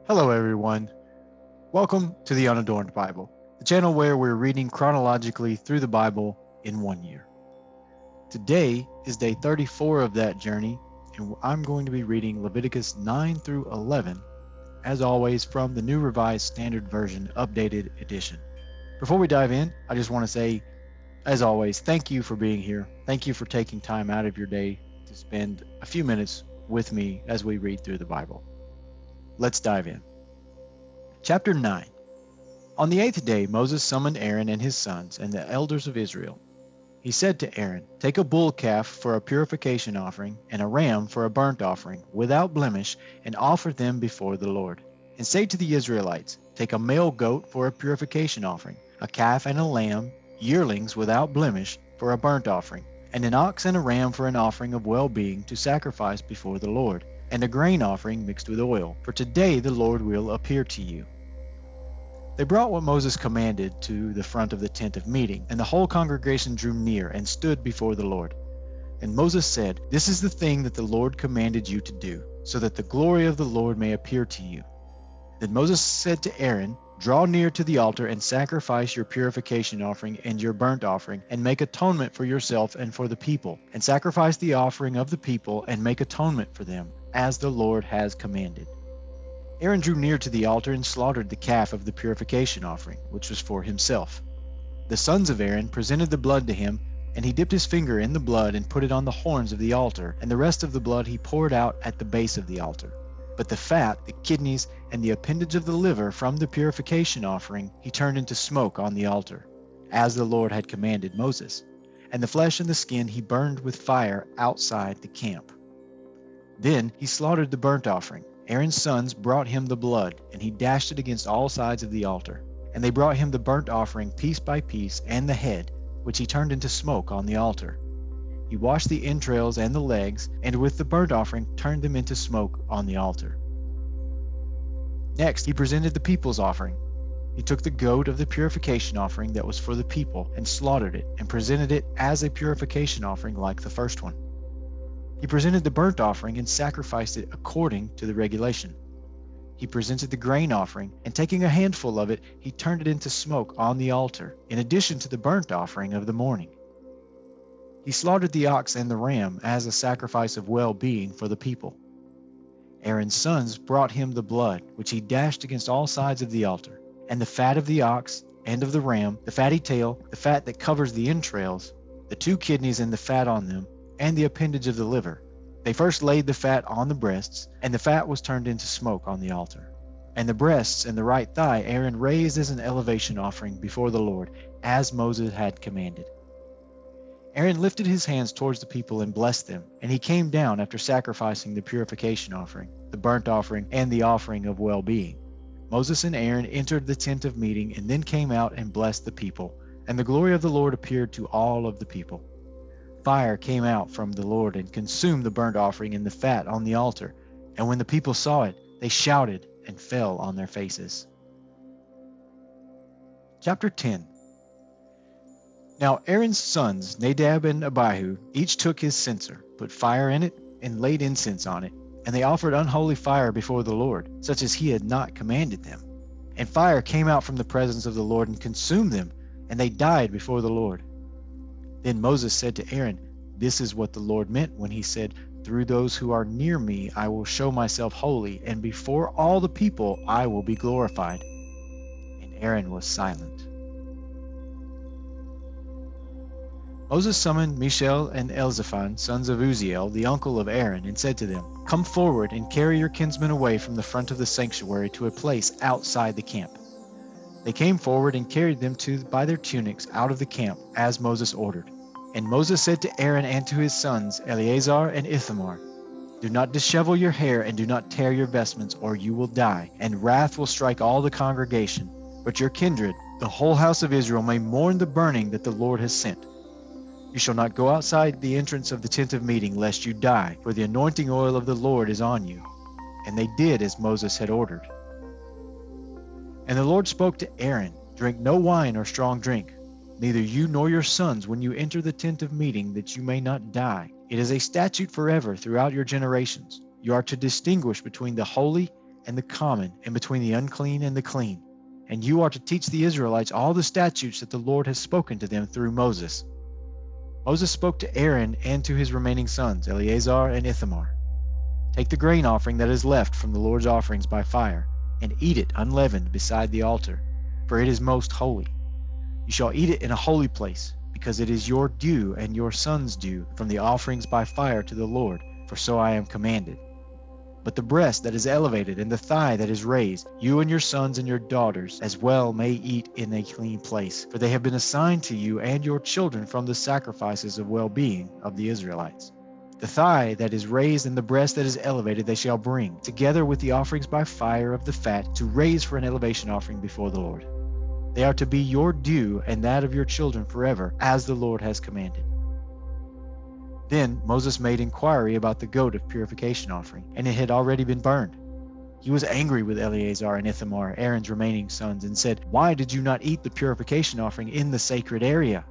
Hello everyone. Welcome to the Unadorned Bible, the channel where we're reading chronologically through the Bible in 1 year. Today is day 34 of that journey, and I'm going to be reading Leviticus 9 through 11, as always from the New Revised Standard Version Updated Edition. Before we dive in, I just want to say, as always, thank you for being here. Thank you for taking time out of your day to spend a few minutes with me as we read through the Bible. Let's dive in. Chapter 9. On the 8th day Moses summoned Aaron and his sons and the elders of Israel. He said to Aaron, "Take a bull calf for a purification offering and a ram for a burnt offering, without blemish, and offer them before the Lord. And say to the Israelites, take a male goat for a purification offering, a calf and a lamb, yearlings without blemish, for a burnt offering, and an ox and a ram for an offering of well-being to sacrifice before the Lord, and a grain offering mixed with oil, for today the Lord will appear to you." They brought what Moses commanded to the front of the tent of meeting, and the whole congregation drew near and stood before the Lord. And Moses said, "This is the thing that the Lord commanded you to do, so that the glory of the Lord may appear to you." Then Moses said to Aaron, "Draw near to the altar and sacrifice your purification offering and your burnt offering, and make atonement for yourself and for the people, and sacrifice the offering of the people and make atonement for them, as the Lord has commanded." Aaron drew near to the altar and slaughtered the calf of the purification offering, which was for himself. The sons of Aaron presented the blood to him, and he dipped his finger in the blood and put it on the horns of the altar, and the rest of the blood he poured out at the base of the altar. But the fat, the kidneys, and the appendage of the liver from the purification offering he turned into smoke on the altar, as the Lord had commanded Moses. And the flesh and the skin he burned with fire outside the camp. Then he slaughtered the burnt offering. Aaron's sons brought him the blood, and he dashed it against all sides of the altar. And they brought him the burnt offering piece by piece, and the head, which he turned into smoke on the altar. He washed the entrails and the legs, and with the burnt offering turned them into smoke on the altar. Next he presented the people's offering. He took the goat of the purification offering that was for the people, and slaughtered it, and presented it as a purification offering like the first one. He presented the burnt offering and sacrificed it according to the regulation. He presented the grain offering, and taking a handful of it, he turned it into smoke on the altar, in addition to the burnt offering of the morning. He slaughtered the ox and the ram as a sacrifice of well-being for the people. Aaron's sons brought him the blood, which he dashed against all sides of the altar, and the fat of the ox and of the ram, the fatty tail, the fat that covers the entrails, the 2 kidneys and the fat on them, and the appendage of the liver. They first laid the fat on the breasts, and the fat was turned into smoke on the altar. And the breasts and the right thigh Aaron raised as an elevation offering before the Lord, as Moses had commanded. Aaron lifted his hands towards the people and blessed them, and he came down after sacrificing the purification offering, the burnt offering, and the offering of well-being. Moses and Aaron entered the tent of meeting and then came out and blessed the people, and the glory of the Lord appeared to all of the people. Fire came out from the Lord and consumed the burnt offering and the fat on the altar, and when the people saw it, they shouted and fell on their faces. Chapter 10. Now Aaron's sons, Nadab and Abihu, each took his censer, put fire in it, and laid incense on it, and they offered unholy fire before the Lord, such as he had not commanded them. And fire came out from the presence of the Lord and consumed them, and they died before the Lord. Then Moses said to Aaron, "This is what the Lord meant when he said, 'Through those who are near me I will show myself holy, and before all the people I will be glorified.'" And Aaron was silent. Moses summoned Mishael and Elzaphan, sons of Uzziel, the uncle of Aaron, and said to them, "Come forward and carry your kinsmen away from the front of the sanctuary to a place outside the camp." They came forward and carried them by their tunics out of the camp, as Moses ordered. And Moses said to Aaron and to his sons, Eleazar and Ithamar, "Do not dishevel your hair and do not tear your vestments, or you will die, and wrath will strike all the congregation. But your kindred, the whole house of Israel, may mourn the burning that the Lord has sent. You shall not go outside the entrance of the tent of meeting, lest you die, for the anointing oil of the Lord is on you." And they did as Moses had ordered. And the Lord spoke to Aaron, "Drink no wine or strong drink, neither you nor your sons when you enter the tent of meeting, that you may not die. It is a statute forever throughout your generations. You are to distinguish between the holy and the common, and between the unclean and the clean. And you are to teach the Israelites all the statutes that the Lord has spoken to them through Moses. Moses spoke to Aaron and to his remaining sons, Eleazar and Ithamar. Take the grain offering that is left from the Lord's offerings by fire, and eat it unleavened beside the altar, for it is most holy. You shall eat it in a holy place, because it is your due and your sons' due from the offerings by fire to the Lord, for so I am commanded. But the breast that is elevated and the thigh that is raised, you and your sons and your daughters as well may eat in a clean place, for they have been assigned to you and your children from the sacrifices of well-being of the Israelites. The thigh that is raised and the breast that is elevated they shall bring, together with the offerings by fire of the fat, to raise for an elevation offering before the Lord. They are to be your due and that of your children forever, as the Lord has commanded. Then Moses made inquiry about the goat of purification offering, and it had already been burned. He was angry with Eleazar and Ithamar, Aaron's remaining sons, and said, "Why did you not eat the purification offering in the sacred area?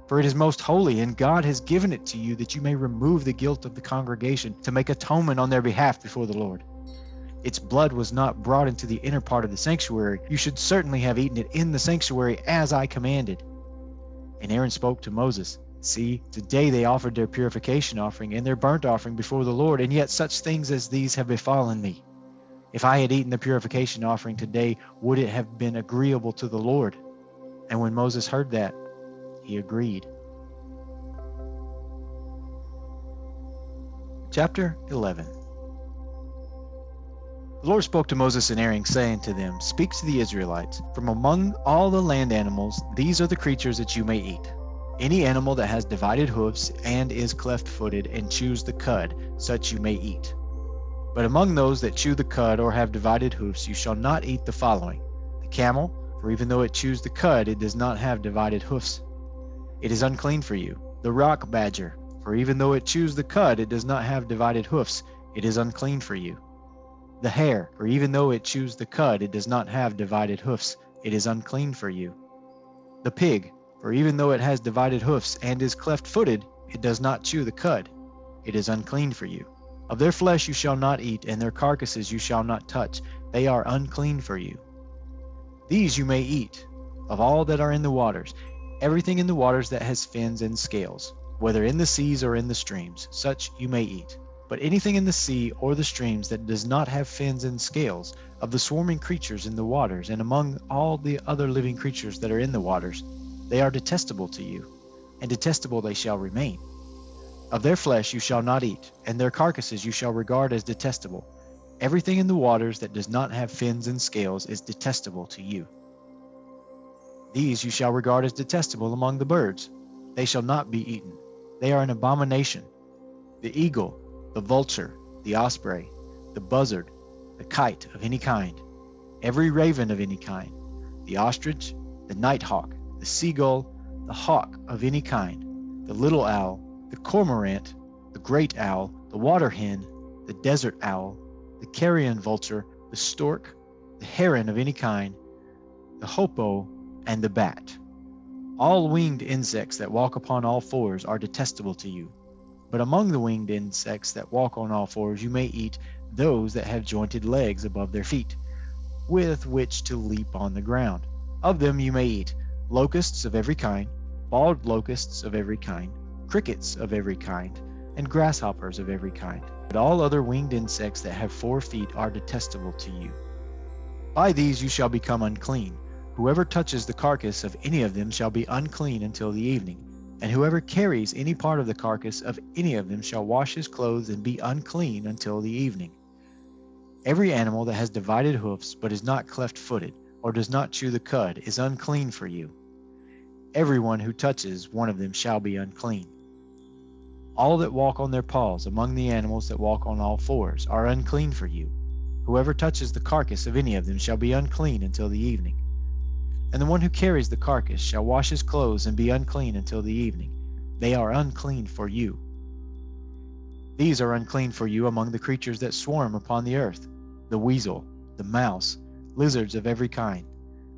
For it is most holy, and God has given it to you that you may remove the guilt of the congregation to make atonement on their behalf before the Lord. Its blood was not brought into the inner part of the sanctuary. You should certainly have eaten it in the sanctuary as I commanded." And Aaron spoke to Moses, "See, today they offered their purification offering and their burnt offering before the Lord, and yet such things as these have befallen me. If I had eaten the purification offering today, would it have been agreeable to the Lord?" And when Moses heard that, he agreed. Chapter 11. The Lord spoke to Moses and Aaron, saying to them, "Speak to the Israelites, from among all the land animals, these are the creatures that you may eat. Any animal that has divided hoofs and is cleft-footed and chews the cud, such you may eat. But among those that chew the cud or have divided hoofs, you shall not eat the following: the camel, for even though it chews the cud, it does not have divided hoofs. It is unclean for you. The rock badger, for even though it chews the cud, it does not have divided hoofs. It is unclean for you. The hare, for even though it chews the cud, it does not have divided hoofs. It is unclean for you. The pig, for even though it has divided hoofs and is cleft-footed, it does not chew the cud. It is unclean for you. Of their flesh you shall not eat, and their carcasses you shall not touch. They are unclean for you. These you may eat, of all that are in the waters, everything in the waters that has fins and scales, whether in the seas or in the streams, such you may eat. But anything in the sea or the streams that does not have fins and scales, of the swarming creatures in the waters, and among all the other living creatures that are in the waters, they are detestable to you, and detestable they shall remain. Of their flesh you shall not eat, and their carcasses you shall regard as detestable. Everything in the waters that does not have fins and scales is detestable to you. These you shall regard as detestable among the birds. They shall not be eaten. They are an abomination: the eagle, the vulture, the osprey, the buzzard, the kite of any kind, every raven of any kind, the ostrich, the nighthawk, the seagull, the hawk of any kind, the little owl, the cormorant, the great owl, the water hen, the desert owl, the carrion vulture, the stork, the heron of any kind, the hoopoe, and the bat. All winged insects that walk upon all fours are detestable to you. But among the winged insects that walk on all fours you may eat those that have jointed legs above their feet, with which to leap on the ground. Of them you may eat locusts of every kind, bald locusts of every kind, crickets of every kind, and grasshoppers of every kind. But all other winged insects that have 4 feet are detestable to you. By these you shall become unclean. Whoever touches the carcass of any of them shall be unclean until the evening. And whoever carries any part of the carcass of any of them shall wash his clothes and be unclean until the evening. Every animal that has divided hoofs but is not cleft-footed or does not chew the cud is unclean for you. Everyone who touches one of them shall be unclean. All that walk on their paws among the animals that walk on all fours are unclean for you. Whoever touches the carcass of any of them shall be unclean until the evening. And the one who carries the carcass shall wash his clothes and be unclean until the evening. They are unclean for you. These are unclean for you among the creatures that swarm upon the earth: the weasel, the mouse, lizards of every kind,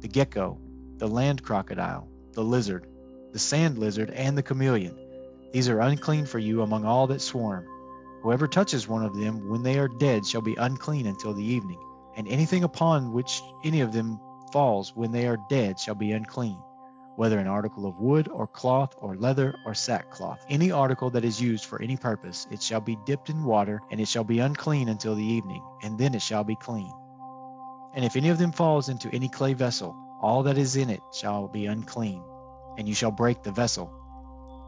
the gecko, the land crocodile, the lizard, the sand lizard, and the chameleon. These are unclean for you among all that swarm. Whoever touches one of them when they are dead shall be unclean until the evening. and anything upon which any of them falls when they are dead shall be unclean, whether an article of wood or cloth or leather or sackcloth. Any article that is used for any purpose, it shall be dipped in water, and it shall be unclean until the evening, and then it shall be clean. And if any of them falls into any clay vessel, all that is in it shall be unclean, and you shall break the vessel.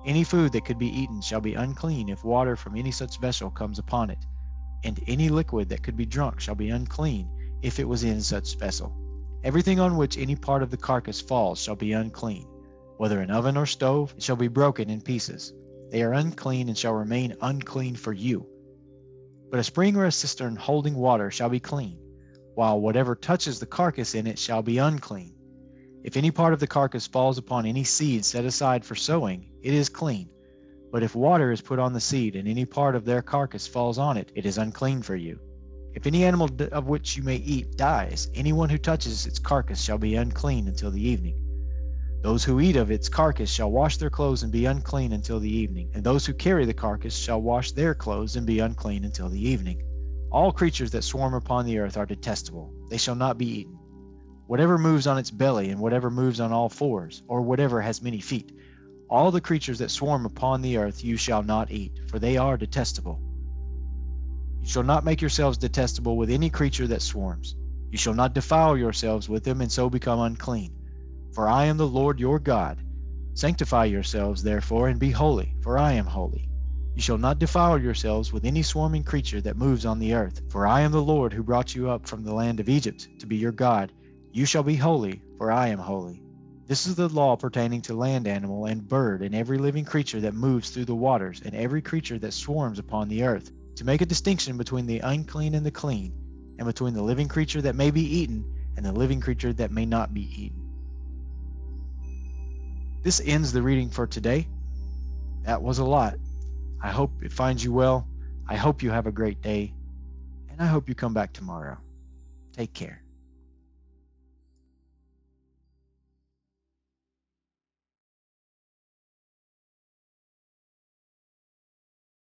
Any food that could be eaten shall be unclean if water from any such vessel comes upon it, and any liquid that could be drunk shall be unclean if it was in such vessel. Everything on which any part of the carcass falls shall be unclean, whether an oven or stove, it shall be broken in pieces. They are unclean and shall remain unclean for you. But a spring or a cistern holding water shall be clean, while whatever touches the carcass in it shall be unclean. If any part of the carcass falls upon any seed set aside for sowing, it is clean. But if water is put on the seed, and any part of their carcass falls on it, it is unclean for you. If any animal of which you may eat dies, anyone who touches its carcass shall be unclean until the evening. Those who eat of its carcass shall wash their clothes and be unclean until the evening, and those who carry the carcass shall wash their clothes and be unclean until the evening. All creatures that swarm upon the earth are detestable. They shall not be eaten. Whatever moves on its belly, and whatever moves on all fours, or whatever has many feet, all the creatures that swarm upon the earth you shall not eat, for they are detestable. You shall not make yourselves detestable with any creature that swarms. You shall not defile yourselves with them, and so become unclean. For I am the Lord your God. Sanctify yourselves, therefore, and be holy, for I am holy. You shall not defile yourselves with any swarming creature that moves on the earth, for I am the Lord who brought you up from the land of Egypt to be your God. You shall be holy, for I am holy. This is the law pertaining to land animal and bird, and every living creature that moves through the waters, and every creature that swarms upon the earth, to make a distinction between the unclean and the clean, and between the living creature that may be eaten and the living creature that may not be eaten. This ends the reading for today. That was a lot. I hope it finds you well. I hope you have a great day, and I hope you come back tomorrow. Take care.